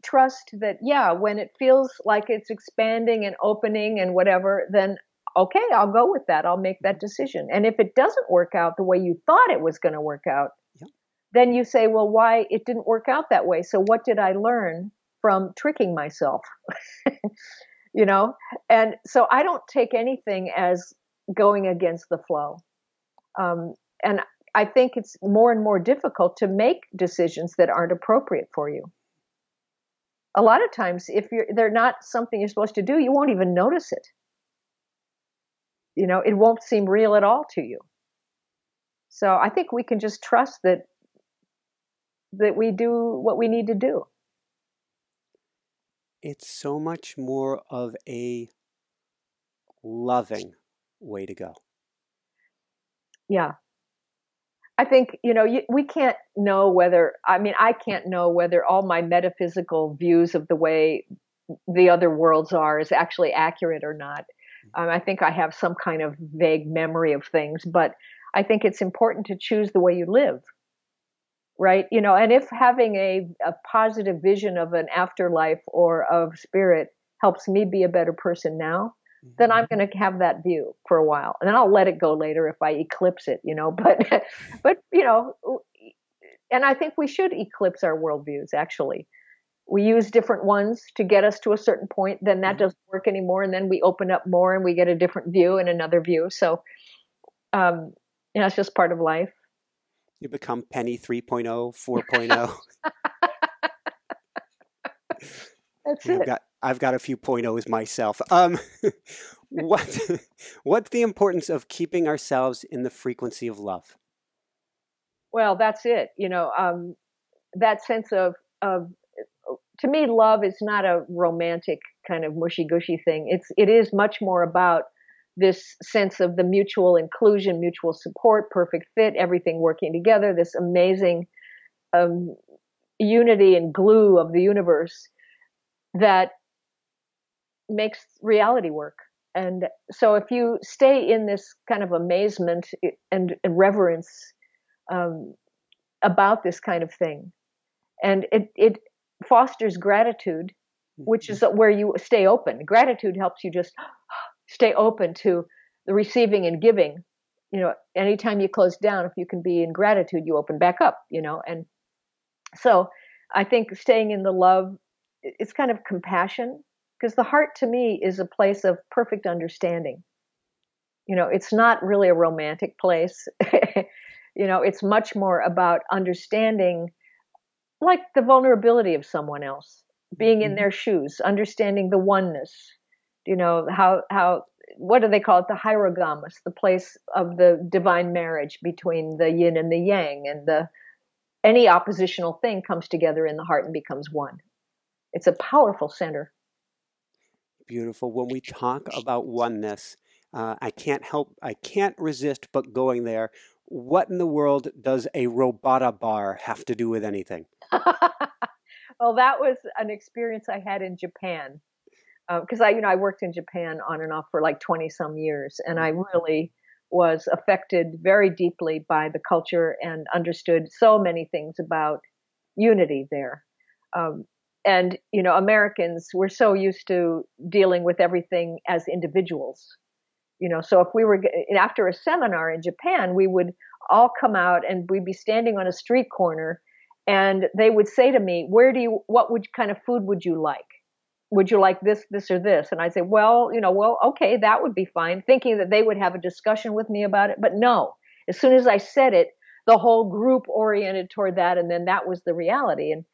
trust that, yeah, when it feels like it's expanding and opening and whatever, then okay, I'll go with that. I'll make that decision. And if it doesn't work out the way you thought it was going to work out, Yep. then you say, well, why it didn't work out that way? So what did I learn from tricking myself? And so I don't take anything as going against the flow. And I think it's more and more difficult to make decisions that aren't appropriate for you. A lot of times, if they're not something you're supposed to do, you won't even notice it. It won't seem real at all to you. So I think we can just trust that we do what we need to do. It's so much more of a loving way to go. Yeah. I think, we can't know whether, I can't know whether all my metaphysical views of the way the other worlds are is actually accurate or not. I think I have some kind of vague memory of things, but I think it's important to choose the way you live, right? And if having a positive vision of an afterlife or of spirit helps me be a better person now, then I'm going to have that view for a while, and then I'll let it go later if I eclipse it, but and I think we should eclipse our worldviews. Actually, we use different ones to get us to a certain point, then that doesn't work anymore, and then we open up more and we get a different view and another view. So, it's just part of life. You become Penny 3.0, 4.0. That's it. I've got a few .0s myself. What's the importance of keeping ourselves in the frequency of love? Well, that's it. That sense of to me, love is not a romantic kind of mushy gushy thing. It is much more about this sense of the mutual inclusion, mutual support, perfect fit, everything working together, this amazing unity and glue of the universe that makes reality work. And so if you stay in this kind of amazement and reverence about this kind of thing, and it fosters gratitude, which is where you stay open. Gratitude helps you just stay open to the receiving and giving. Anytime you close down, if you can be in gratitude, you open back up, and so I think staying in the love, it's kind of compassion, because the heart to me is a place of perfect understanding. It's not really a romantic place. It's much more about understanding, like the vulnerability of someone else, being in their shoes, understanding the oneness, how what do they call it? The hierogamos, the place of the divine marriage between the yin and the yang, and any oppositional thing comes together in the heart and becomes one. It's a powerful center. Beautiful. When we talk about oneness, I can't resist but going there. What in the world does a robota bar have to do with anything? Well, that was an experience I had in Japan, because I worked in Japan on and off for like 20 some years, and I really was affected very deeply by the culture and understood so many things about unity there. and Americans, we're so used to dealing with everything as individuals. So if we were after a seminar in Japan, we would all come out and we'd be standing on a street corner, and they would say to me, what kind of food would you like? Would you like this, or this? And I'd say, well, okay, that would be fine, thinking that they would have a discussion with me about it. But no, as soon as I said it, the whole group oriented toward that, and then that was the reality. And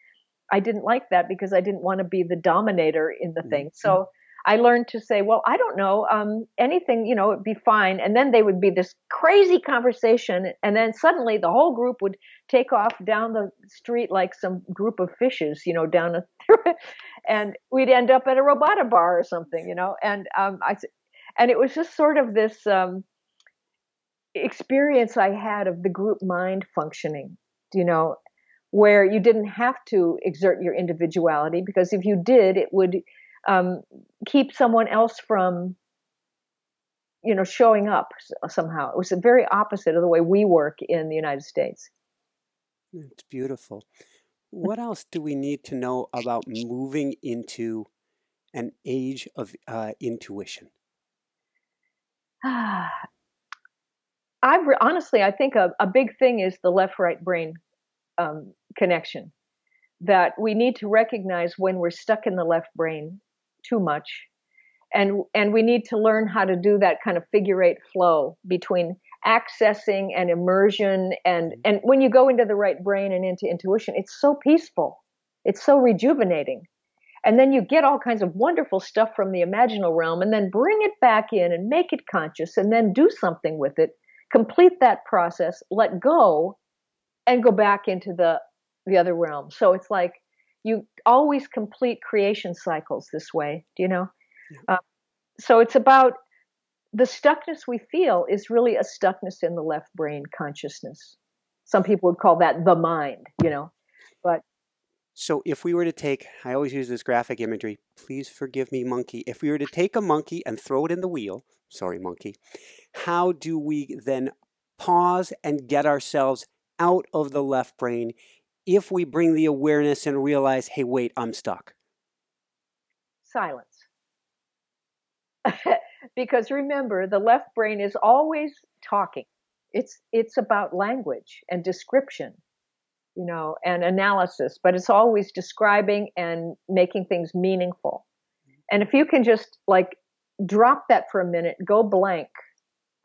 I didn't like that because I didn't want to be the dominator in the thing. So I learned to say, well, I don't know, anything, it'd be fine. And then they would be this crazy conversation. And then suddenly the whole group would take off down the street like some group of fishes, down and we'd end up at a robota bar or something, and and it was just sort of this experience I had of the group mind functioning, where you didn't have to exert your individuality, because if you did, it would keep someone else from, showing up somehow. It was the very opposite of the way we work in the United States. It's beautiful. What else do we need to know about moving into an age of intuition? Honestly, I think a big thing is the left-right brain connection, that we need to recognize when we're stuck in the left brain too much, and we need to learn how to do that kind of figure-eight flow between accessing and immersion, and when you go into the right brain and into intuition, it's so peaceful, it's so rejuvenating, and then you get all kinds of wonderful stuff from the imaginal realm, and then bring it back in and make it conscious, and then do something with it, complete that process, let go, and go back into the other realm. So it's like you always complete creation cycles this way, so it's about the stuckness we feel is really a stuckness in the left brain consciousness. Some people would call that the mind, but. So if we were to take, I always use this graphic imagery, please forgive me, monkey. If we were to take a monkey and throw it in the wheel, sorry, monkey, how do we then pause and get ourselves out of the left brain if we bring the awareness and realize, hey, wait, I'm stuck? Silence. Because remember, the left brain is always talking. It's about language and description, and analysis, but it's always describing and making things meaningful. And if you can just drop that for a minute, go blank.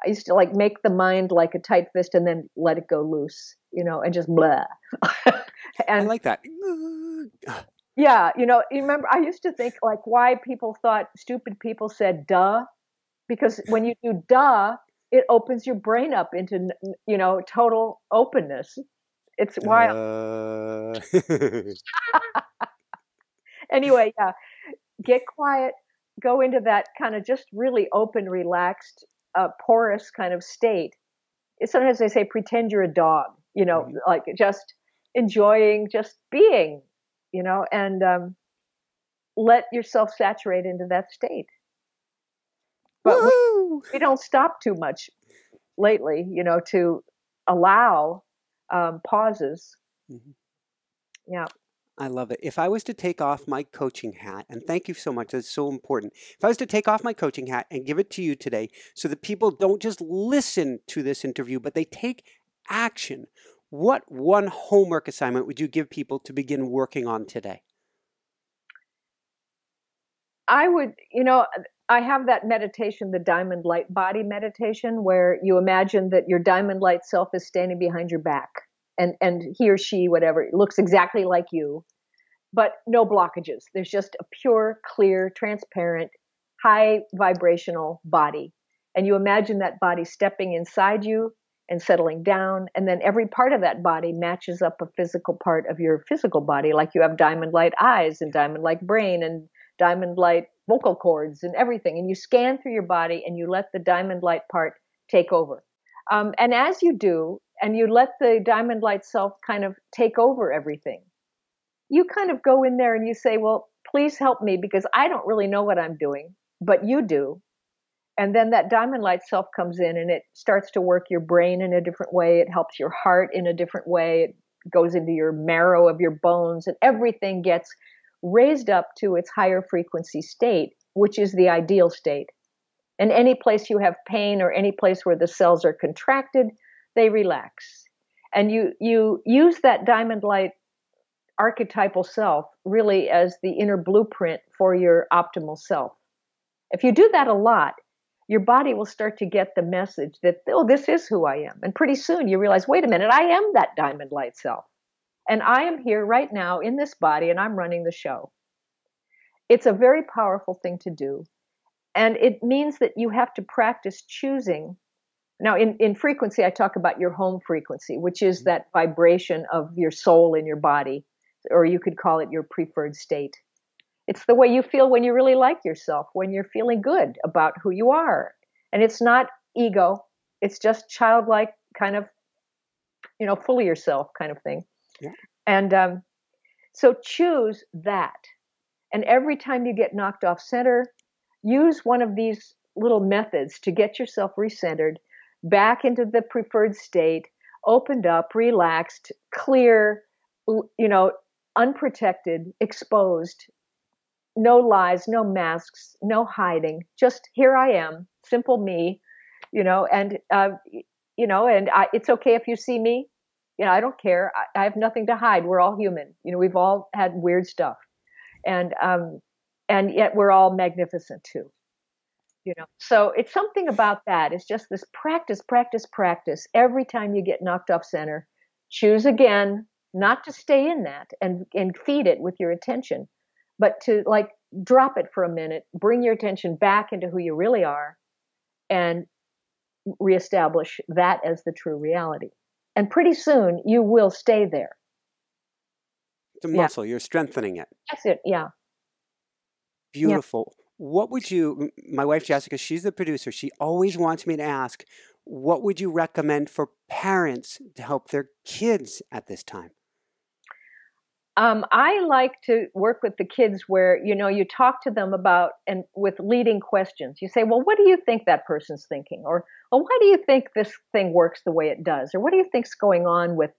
I used to make the mind like a tight fist and then let it go loose, and just blah. And I like that. Yeah, you remember, I used to think why people thought stupid people said duh, because when you do duh, it opens your brain up into, total openness. It's wild. Anyway, yeah, get quiet, go into that kind of just really open, relaxed, porous kind of state. Sometimes they say pretend you're a dog, just enjoying, just being, and let yourself saturate into that state. But we don't stop too much lately, to allow pauses. Yeah. I love it. If I was to take off my coaching hat, and thank you so much, that's so important. If I was to take off my coaching hat and give it to you today so that people don't just listen to this interview, but they take action, what one homework assignment would you give people to begin working on today? I would, I have that meditation, the diamond light body meditation, where you imagine that your diamond light self is standing behind your back, and he or she, whatever, looks exactly like you, but no blockages. There's just a pure, clear, transparent, high vibrational body. And you imagine that body stepping inside you and settling down, and then every part of that body matches up a physical part of your physical body, like you have diamond light eyes and diamond light brain and diamond light vocal cords and everything. And you scan through your body and you let the diamond light part take over. And as you do, and you let the diamond light self kind of take over everything, you kind of go in there and you say, well, please help me, because I don't really know what I'm doing, but you do. And then that diamond light self comes in and it starts to work your brain in a different way. It helps your heart in a different way. It goes into your marrow of your bones, and everything gets raised up to its higher frequency state, which is the ideal state. And any place you have pain or any place where the cells are contracted, they relax. And you use that diamond light archetypal self really as the inner blueprint for your optimal self. If you do that a lot, your body will start to get the message that, oh, this is who I am. And pretty soon you realize, wait a minute, I am that diamond light self. And I am here right now in this body and I'm running the show. It's a very powerful thing to do. And it means that you have to practice choosing. Now, in frequency, I talk about your home frequency, which is that vibration of your soul in your body, or you could call it your preferred state. It's the way you feel when you really like yourself, when you're feeling good about who you are. And it's not ego. It's just childlike kind of, full of yourself kind of thing. Yeah. And so choose that. And every time you get knocked off center, use one of these little methods to get yourself recentered, back into the preferred state, opened up, relaxed, clear, unprotected, exposed, no lies, no masks, no hiding, just here I am, simple me, and it's okay if you see me, I don't care. I have nothing to hide. We're all human. We've all had weird stuff. And yet we're all magnificent too, So it's something about that. It's just this practice. Every time you get knocked off center, choose again, not to stay in that and feed it with your attention, but to drop it for a minute, bring your attention back into who you really are and reestablish that as the true reality. And pretty soon you will stay there. The muscle, you're strengthening it. That's it, yeah. Beautiful. Yeah. What would my wife Jessica, she's the producer, she always wants me to ask, what would you recommend for parents to help their kids at this time? I like to work with the kids where, you talk to them about, and with leading questions. You say, well, what do you think that person's thinking? Or, well, why do you think this thing works the way it does? Or what do you think's going on with,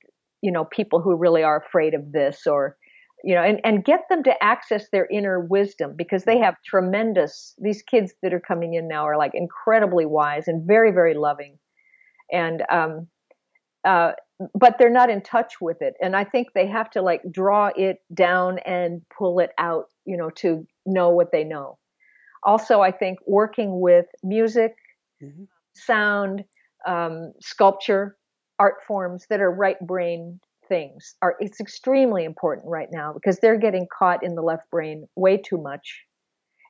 people who really are afraid of this? Or, and get them to access their inner wisdom, because they have these kids that are coming in now are incredibly wise and very, very loving. And, but they're not in touch with it. And I think they have to draw it down and pull it out, to know what they know. Also, I think working with music, sound, sculpture, art forms that are right brain things it's extremely important right now, because they're getting caught in the left brain way too much.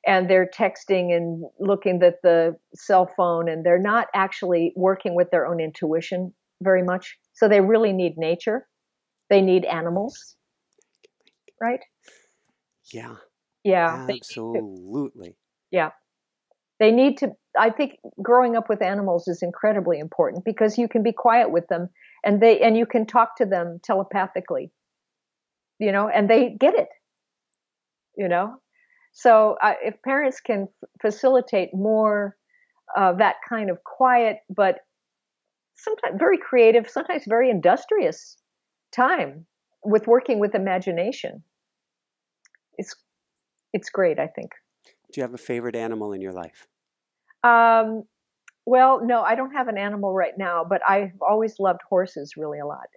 And they're texting and looking at the cell phone, and they're not actually working with their own intuition very much. So they really need nature. They need animals, right? Yeah. Yeah. Absolutely. Yeah. They need to, I think growing up with animals is incredibly important, because you can be quiet with them and you can talk to them telepathically, and they get it, So if parents can facilitate more that kind of quiet, but sometimes very creative, sometimes very industrious time with working with imagination, it's great, I think. Do you have a favorite animal in your life? Well, no, I don't have an animal right now, but I've always loved horses really a lot.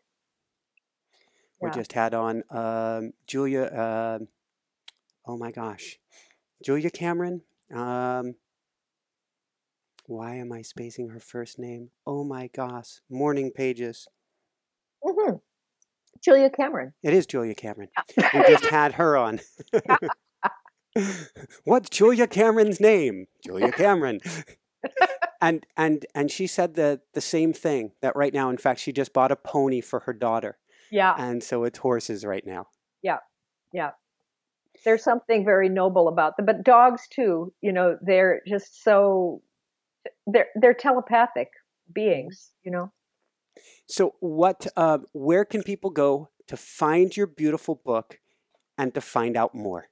We just had on Julia, oh my gosh, Julia Cameron. Why am I spacing her first name? Oh my gosh, Morning Pages. Mm-hmm. Julia Cameron. It is Julia Cameron. Yeah. We just had her on. What's Julia Cameron's name? Julia Cameron. And she said the same thing, that right now, in fact, she just bought a pony for her daughter. Yeah. And so it's horses right now. Yeah. Yeah. There's something very noble about them, but dogs too, they're just they're telepathic beings, So where can people go to find your beautiful book and to find out more?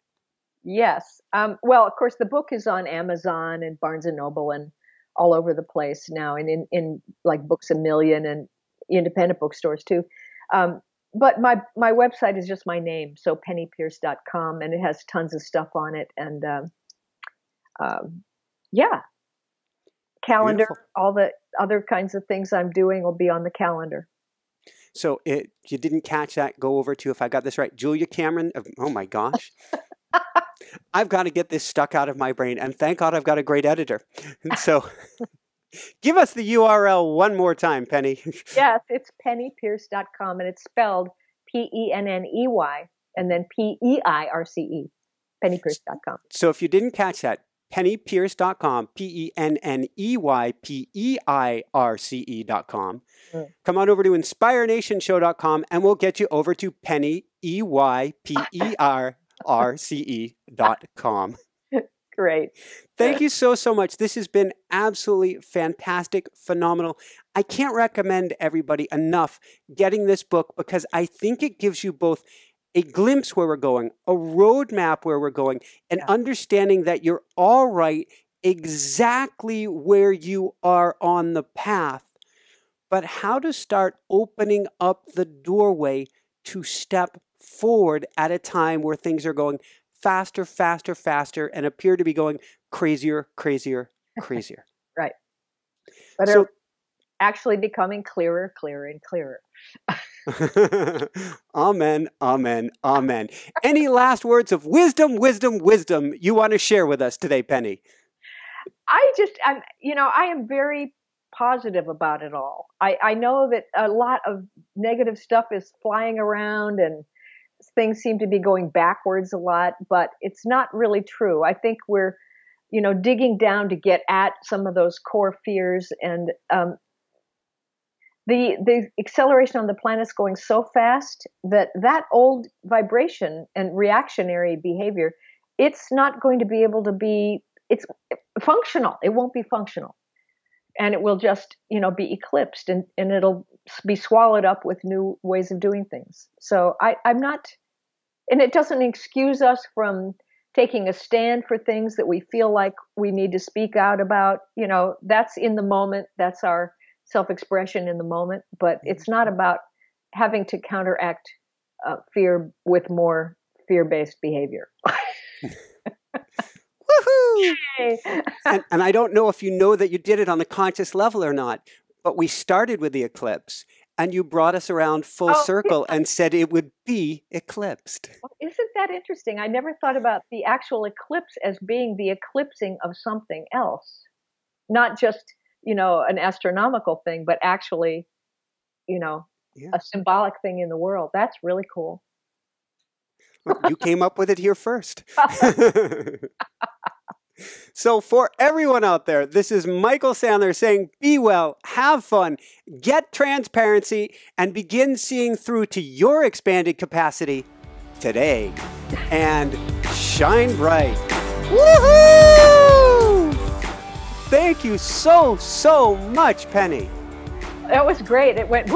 Yes. Well, of course, the book is on Amazon and Barnes and Noble and all over the place now, and in Books A Million and independent bookstores too. but my website is just my name, so pennypeirce.com, and it has tons of stuff on it. And yeah, calendar, Beautiful. all the other kinds of things I'm doing will be on the calendar. So if you didn't catch that, go over to, if I got this right, Julia Cameron. Oh my gosh. I've got to get this stuck out of my brain. And thank God I've got a great editor. And so give us the URL one more time, Penny. Yes, it's pennypeirce.com, and it's spelled Penney and then Peirce, pennypeirce.com. So if you didn't catch that, pennypeirce.com, pennypeirce.com. Come on over to inspirenationshow.com and we'll get you over to pennypeirce.com. Great. Thank you so much. This has been absolutely fantastic, phenomenal. I can't recommend everybody enough getting this book because I think it gives you both a glimpse where we're going, a roadmap where we're going, and understanding that you're all right exactly where you are on the path, but how to start opening up the doorway to step forward at a time where things are going faster, faster, faster, and appear to be going crazier, crazier, crazier. Right. But so, are actually becoming clearer, clearer, and clearer. Amen, amen, amen. Any last words of wisdom you want to share with us today, Penny? I am very positive about it all. I know that a lot of negative stuff is flying around and things seem to be going backwards a lot, but it's not really true. I think we're, digging down to get at some of those core fears, and the acceleration on the planet is going so fast that old vibration and reactionary behavior, it's not going to be able to be, it's functional. It won't be functional. And it will just, be eclipsed and it'll be swallowed up with new ways of doing things. So I'm not, and it doesn't excuse us from taking a stand for things that we feel like we need to speak out about. That's in the moment. That's our self-expression in the moment. But it's not about having to counteract fear with more fear-based behavior. Woohoo! And I don't know if you know that you did it on a conscious level or not, but we started with the eclipse and you brought us around full circle and said it would be eclipsed. Well, isn't that interesting? I never thought about the actual eclipse as being the eclipsing of something else, not just, an astronomical thing, but actually, a symbolic thing in the world. That's really cool. Well, you came up with it here first. So for everyone out there, this is Michael Sandler saying, be well, have fun, get transparency, and begin seeing through to your expanded capacity today. And shine bright. Woohoo! Thank you so much, Penny. That was great. It went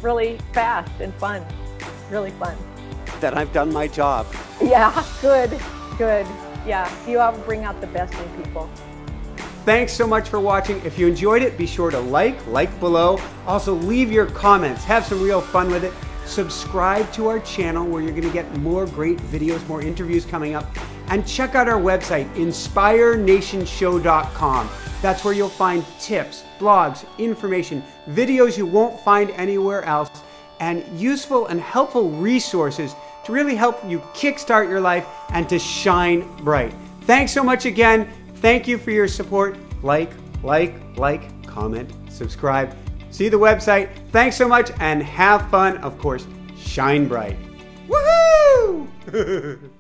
really fast and fun. Really fun. That I've done my job. Yeah, good. Yeah, you all bring out the best in people. Thanks so much for watching. If you enjoyed it, be sure to like below. Also, leave your comments. Have some real fun with it. Subscribe to our channel where you're going to get more great videos, more interviews coming up. And check out our website, inspirenationshow.com. That's where you'll find tips, blogs, information, videos you won't find anywhere else, and useful and helpful resources to really help you kickstart your life and to shine bright. Thanks so much again. Thank you for your support. Like, comment, subscribe. See the website. Thanks so much and have fun. Of course, shine bright. Woohoo!